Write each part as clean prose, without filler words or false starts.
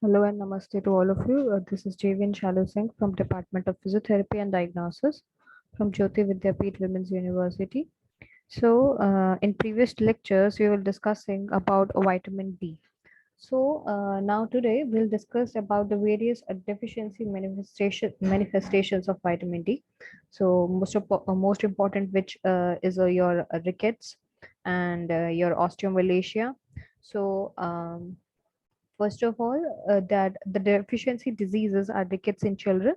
Hello and namaste to all of you. This is Javin Shalu Singh from Department of Physiotherapy and Diagnosis from Jyoti Vidyapeeth Women's University. In previous lectures, we were discussing about vitamin D. Now today we'll discuss about the various deficiency manifestations of vitamin D. Most important, which is your rickets and your osteomalacia. So, um, First of all, that the deficiency diseases are rickets in children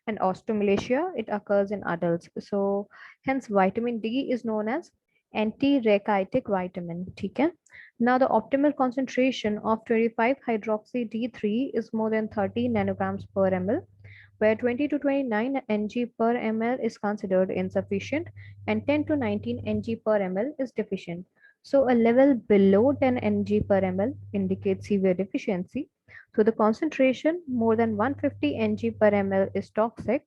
and osteomalacia, it occurs in adults. So hence vitamin D is known as anti-rachitic vitamin. Okay? Now the optimal concentration of 25 hydroxy D3 is more than 30 nanograms per ml, where 20 to 29 ng per ml is considered insufficient and 10 to 19 ng per ml is deficient. So a level below 10 ng per ml indicates severe deficiency. So the concentration more than 150 ng per ml is toxic,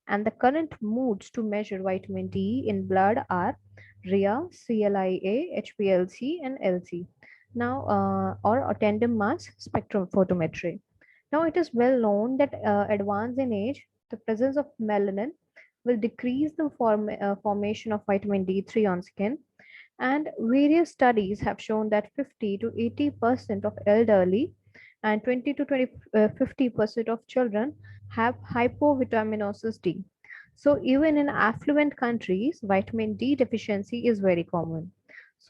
and the current modes to measure vitamin D in blood are RIA, CLIA, HPLC, and LC. Or tandem mass spectrophotometry. Now, it is well known that advance in age, the presence of melanin will decrease the formation of vitamin D3 on skin, and various studies have shown that 50 to 80% of elderly and 20 to 50% of children have hypovitaminosis D. So even in affluent countries, vitamin D deficiency is very common.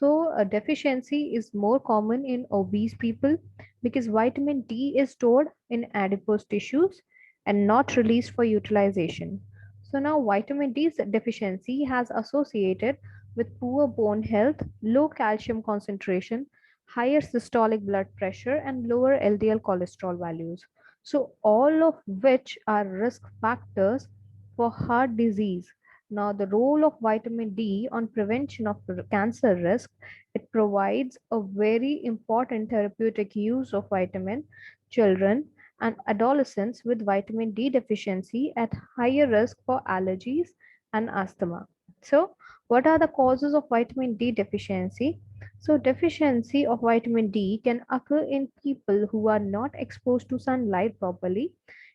A deficiency is more common in obese people because vitamin D is stored in adipose tissues and not released for utilization. So now vitamin D deficiency has associated with poor bone health, low calcium concentration, higher systolic blood pressure, and lower LDL cholesterol values. So, all of which are risk factors for heart disease. Now, the role of vitamin D on prevention of cancer risk, it provides a very important therapeutic use of vitamin children and adolescents with vitamin D deficiency at higher risk for allergies and asthma. So, what are the causes of vitamin D deficiency? So, deficiency of vitamin D can occur in people who are not exposed to sunlight properly.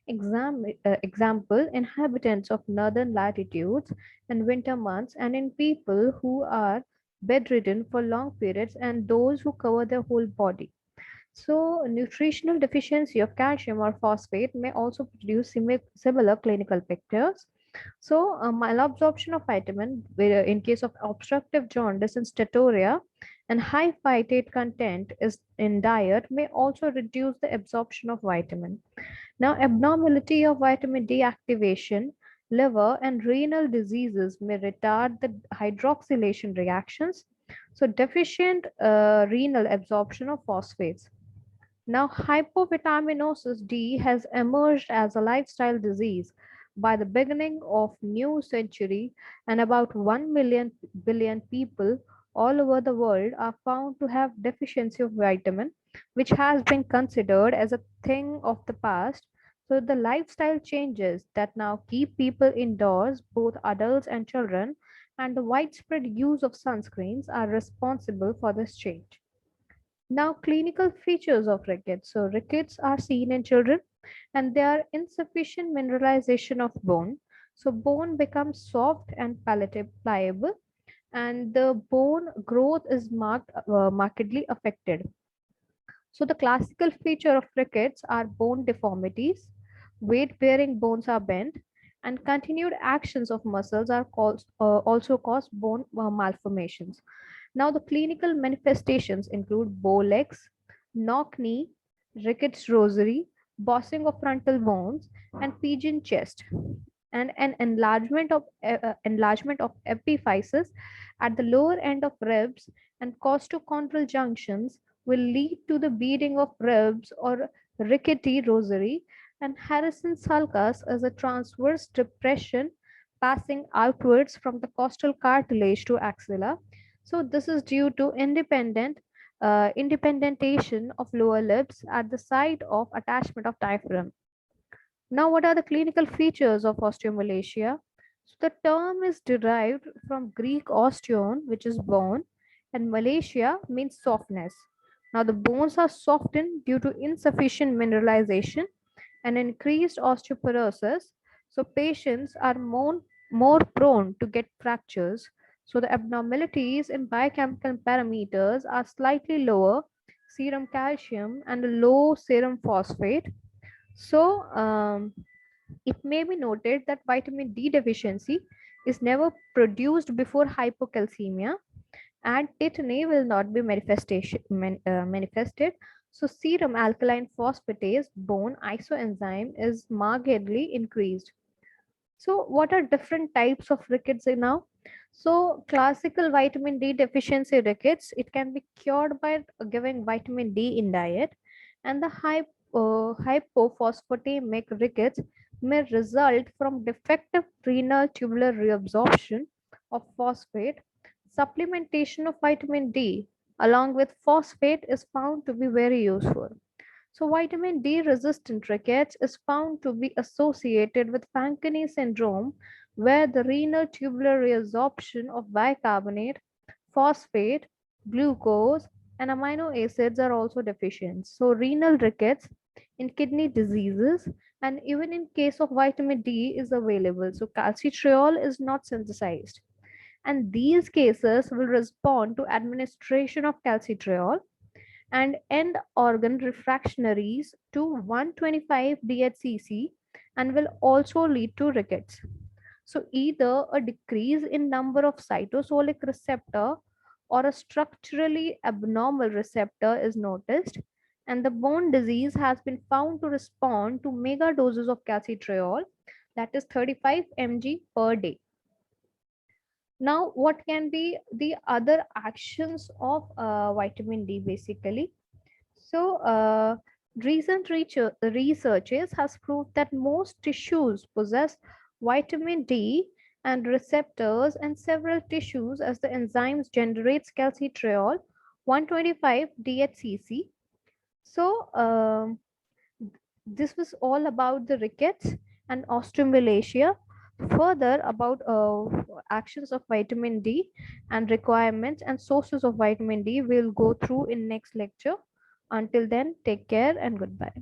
Example, inhabitants of northern latitudes and winter months, and in people who are bedridden for long periods and those who cover their whole body. So, nutritional deficiency of calcium or phosphate may also produce similar clinical pictures. Malabsorption of vitamin in case of obstructive jaundice and steatorrhea and high phytate content is in diet may also reduce the absorption of vitamin. Now, abnormality of vitamin D activation, liver and renal diseases may retard the hydroxylation reactions. So, deficient renal absorption of phosphates. Now, hypovitaminosis D has emerged as a lifestyle disease by the beginning of new century, and about 1 million billion people all over the world are found to have deficiency of vitamin, which has been considered as a thing of the past. So the lifestyle changes that now keep people indoors, both adults and children, and the widespread use of sunscreens are responsible for this change. Now, clinical features of rickets. So, rickets are seen in children and they are insufficient mineralization of bone. So, bone becomes soft and pliable, and the bone growth is markedly affected. So, the classical feature of rickets are bone deformities, weight bearing bones are bent, and continued actions of muscles are also cause bone malformations. Now, the clinical manifestations include bow legs, knock knee, rickets rosary, bossing of frontal bones, and pigeon chest, and an enlargement of epiphysis at the lower end of ribs and costochondral junctions will lead to the beading of ribs or rickety rosary, and Harrison sulcus is a transverse depression passing outwards from the costal cartilage to axilla. So this is due to independentation of lower lips at the site of attachment of diaphragm. Now, what are the clinical features of osteomalacia? So the term is derived from Greek osteon, which is bone, and malacia means softness. Now, the bones are softened due to insufficient mineralization and increased osteoporosis. So, patients are more prone to get fractures. So, the abnormalities in biochemical parameters are slightly lower serum calcium and a low serum phosphate. So, it may be noted that vitamin D deficiency is never produced before hypocalcemia, and tetany will not be manifested. So serum alkaline phosphatase bone isoenzyme is markedly increased. So what are different types of rickets now? So classical vitamin D deficiency rickets, it can be cured by giving vitamin D in diet, and the hypophosphatemic rickets may result from defective renal tubular reabsorption of phosphate. Supplementation of vitamin D along with phosphate is found to be very useful. So vitamin D resistant rickets is found to be associated with Fanconi syndrome, where the renal tubular reabsorption of bicarbonate, phosphate, glucose, and amino acids are also deficient. So renal rickets in kidney diseases and even in case of vitamin D is available. So calcitriol is not synthesized. And these cases will respond to administration of calcitriol and end organ refractories to 125 DHCC and will also lead to rickets. So either a decrease in number of cytosolic receptor or a structurally abnormal receptor is noticed, and the bone disease has been found to respond to mega doses of calcitriol, that is 35 mg per day. Now, what can be the other actions of vitamin D basically? So, recent researches has proved that most tissues possess vitamin D and receptors, and several tissues as the enzymes generates calcitriol 125 DHCC. So, this was all about the rickets and osteomalacia. Further about actions of vitamin D and requirements and sources of vitamin D we'll go through in next lecture. Until then, take care and goodbye.